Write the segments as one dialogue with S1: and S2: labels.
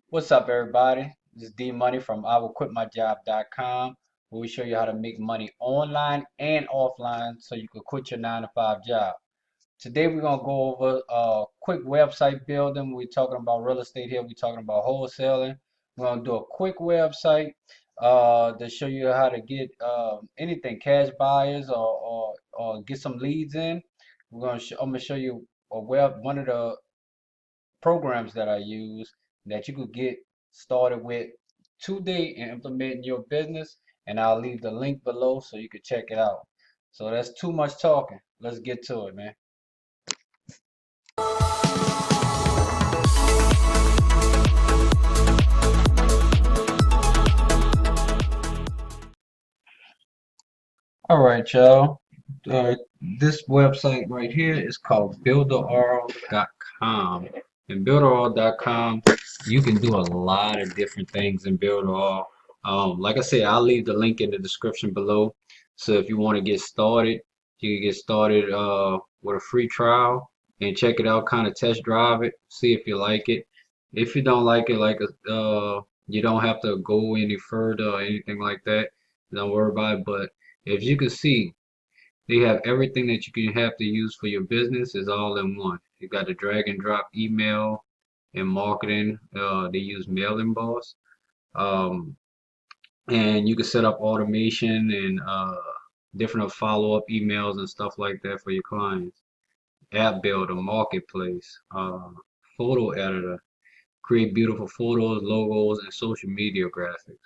S1: What's up, everybody? This is D Money from IWillQuitMyJob.com, where we show you how to make money online and offline so you can quit your 9 to 5 job. Today, we're going to go over quick website building. We're talking about real estate here, we're talking about wholesaling. We're going to do a quick website to show you how to get anything, cash buyers or get some leads in. I'm going to show you one of the programs that I use that you could get started with today and implement in your business. And I'll leave the link below so you can check it out. So that's too much talking. Let's get to it, man. All right, y'all. Uh, this website right here is called builderall.com. And builderall.com, you can do a lot of different things in Builderall. Like I said, I'll leave the link in the description below. So if you want to get started, you can get started with a free trial and check it out, kind of test drive it, see if you like it. If you don't like it, you don't have to go any further or anything like that. Don't worry about it. But if you can see, they have everything that you can have to use for your business is all in one. You got the drag and drop email and marketing. They use Mailing Boss. Um, and you can set up automation and different follow-up emails and stuff like that for your clients. App Builder, Marketplace, Photo Editor, create beautiful photos, logos, and social media graphics.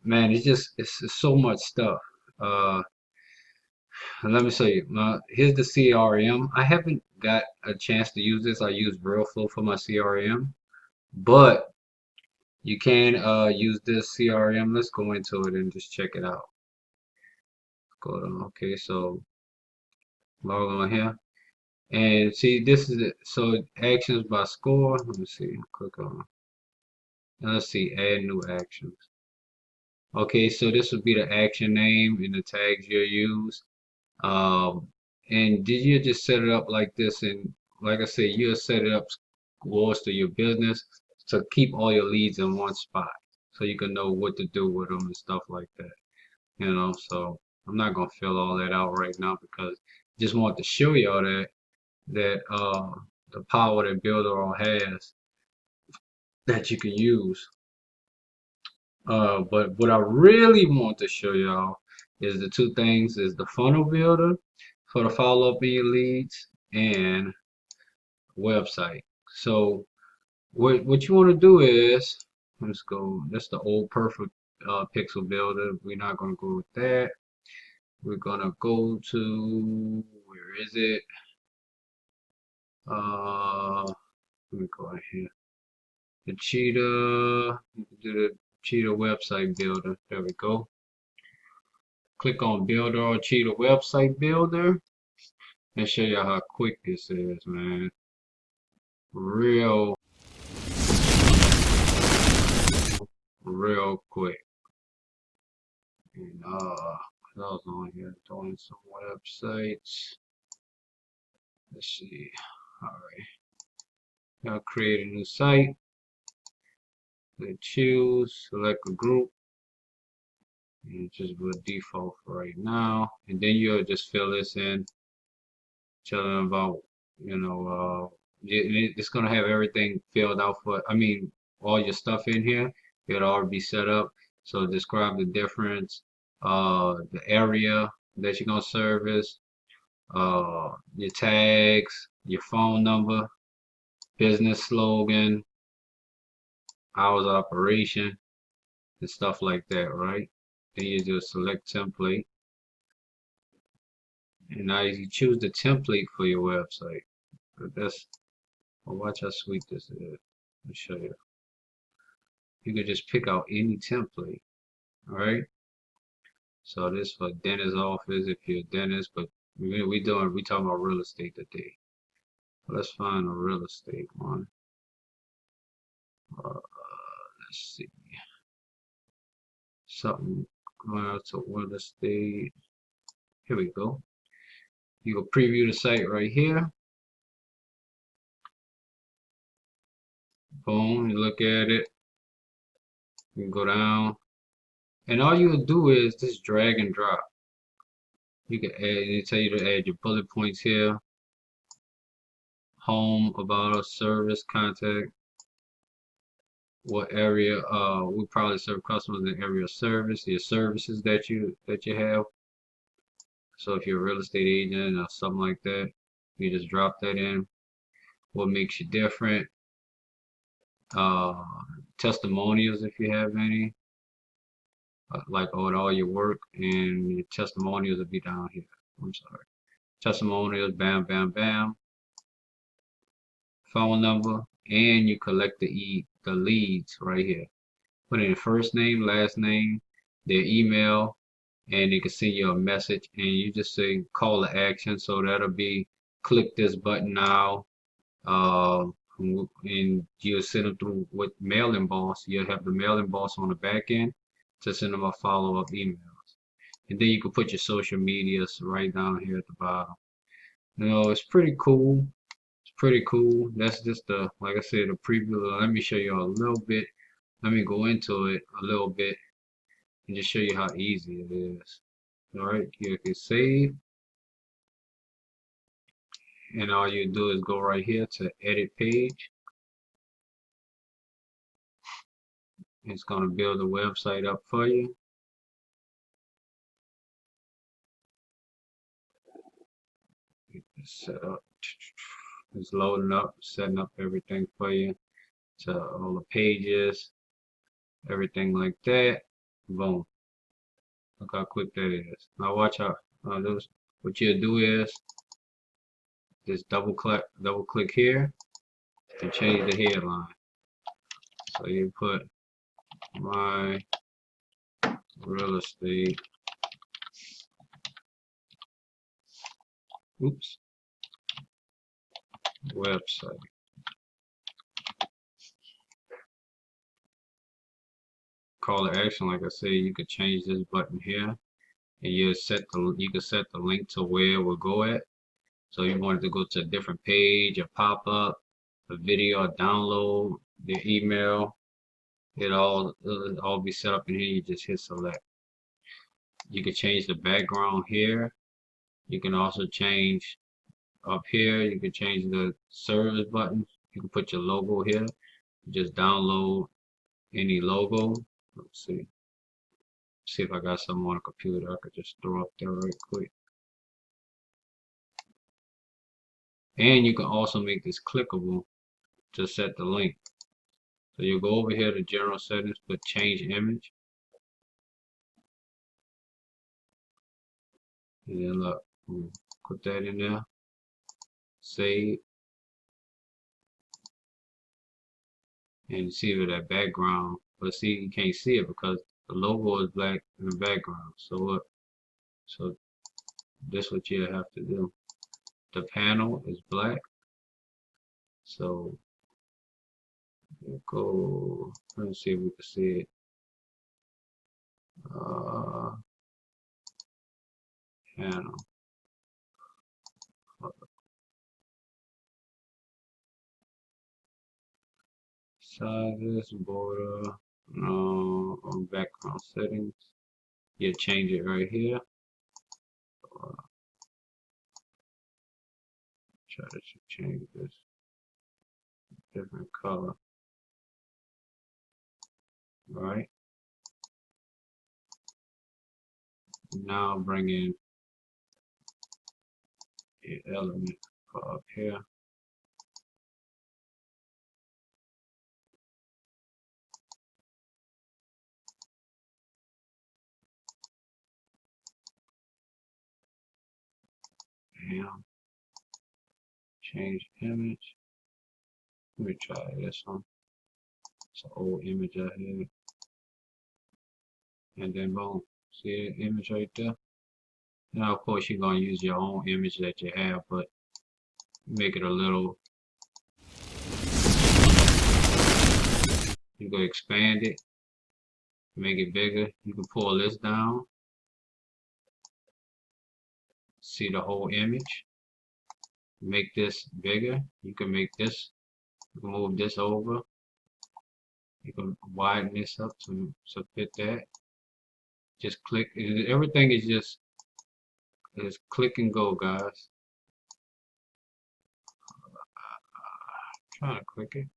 S1: Man, it's so much stuff. Uh, Let me show you. Here's the CRM. I haven't got a chance to use this. I use RealFlow for my CRM, but you can use this CRM. Let's go into it and just check it out. Go on. Okay, so log on here. And see, this is it. So actions by score. Let me see. Click on. And let's see. Add new actions. Okay, so this would be the action name and the tags you'll use. Um, and did you just set it up like this? And like I said, you'll set it up towards to your business to keep all your leads in one spot so you can know what to do with them and stuff like that. So I'm not gonna fill all that out right now because I just want to show y'all that the power that Builderall has that you can use. But what I really want to show y'all is the two things is the funnel builder for the follow up in your leads and website. So what you want to do is let's go. That's the old perfect pixel builder. We're not gonna go with that. We're gonna go to where is it? Let me go right here. The cheetah. Do the cheetah website builder. There we go. Click on Builder or Cheetah Website Builder and show you how quick this is, man. Real, real quick. And I was on here doing some websites. Let's see. All right. I'll create a new site. Then choose, select a group, and just go default for right now. And then you'll just fill this in, tell them about, it's gonna have everything filled out for. I mean, all your stuff in here. It'll already be set up. So describe the difference, the area that you're gonna service, your tags, your phone number, business slogan, hours of operation, and stuff like that, right? Then you just select template, and now you choose the template for your website. But watch how sweet this is. Let me show you. You can just pick out any template, all right? So this for dentist office if you're a dentist, but we talking about real estate today. Let's find a real estate one. Let's see. Something going out to real estate. Here we go. You can preview the site right here. Boom, you look at it, you can go down, and all you'll do is just drag and drop. You can add, they tell you to add your bullet points here, home, about us, service, contact, what area, we probably serve customers in area of service, your services that you have. So if you're a real estate agent or something like that, you just drop that in. What makes you different? Uh, Testimonials if you have any, like on all your work, and your testimonials will be down here. I'm sorry. Testimonials, bam, bam, bam. Phone number, and you collect the leads right here. Put in first name, last name, their email, and they can send you a message, and you just say call to action. So that'll be click this button now, uh, and you'll send them through with mailing boss. You'll have the mailing boss on the back end to send them a follow-up email. And then you can put your social medias right down here at the bottom. You know, it's pretty cool. It's pretty cool. That's just the, like I said, the preview. Let me show you a little bit. Let me go into it a little bit and just show you how easy it is. All right, you can save, and all you do is go right here to edit page. It's going to build the website up for you. Set up. It's loading up, setting up everything for you. So all the pages, everything like that. Boom. Look how quick that is. Now watch out. What you'll do is just double click here to change the headline. So you put my real estate, oops, website. Call to action, like I said, you could change this button here, and you can set the link to where it will go at. So you want it to go to a different page, a pop-up, a video, a download, the email. It'll all be set up in here. You just hit select. You can change the background here. You can also change up here. You can change the service button. You can put your logo here. Just download any logo. Let's see. See if I got something on a computer I could just throw up there right quick. And you can also make this clickable to set the link. So you go over here to general settings, put change image. And then look, put that in there. Save. And see with that background. But see, you can't see it because the logo is black in the background. So this is what you have to do. The panel is black. So we'll go, let's see if we can see it. Panel. Sizes, border, no, on background settings. You change it right here. Try to change this different color. Right. Now bring in the element up here. And change image. Let me try this one. It's an old image I had. And then boom. See the image right there? Now of course you're gonna use your own image that you have, but make it a little, you can expand it, make it bigger. You can pull this down, see the whole image, make this bigger. You can make this, you can move this over, You can widen this up to fit that. Just click. Everything is just click and go, guys. Trying to click it.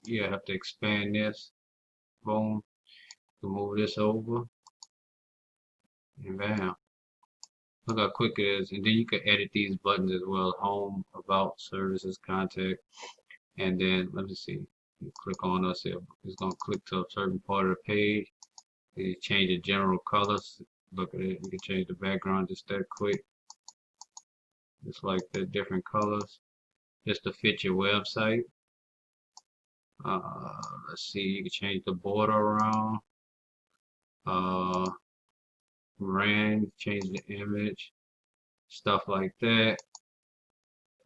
S1: Yeah, I have to expand this. Boom. To move this over. And bam. Look how quick it is. And then you can edit these buttons as well. Home, about, services, contact. And then let me see. You click on us here. It's gonna click to a certain part of the page. You change the general colors. Look at it. You can change the background just that quick. Just like the different colors. Just to fit your website. Let's see. You can change the border around. Uh, brand. Change the image. Stuff like that.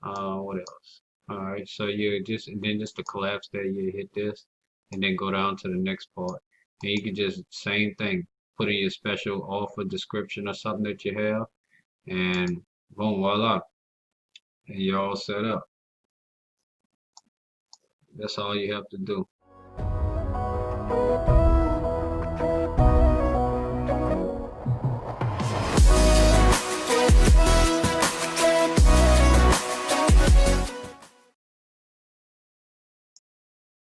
S1: What else? All right. So you just and then just to collapse that, you hit this, and then go down to the next part. And you can just same thing. Put in your special offer description or something that you have, and boom, voila, and you're all set up. That's all you have to do.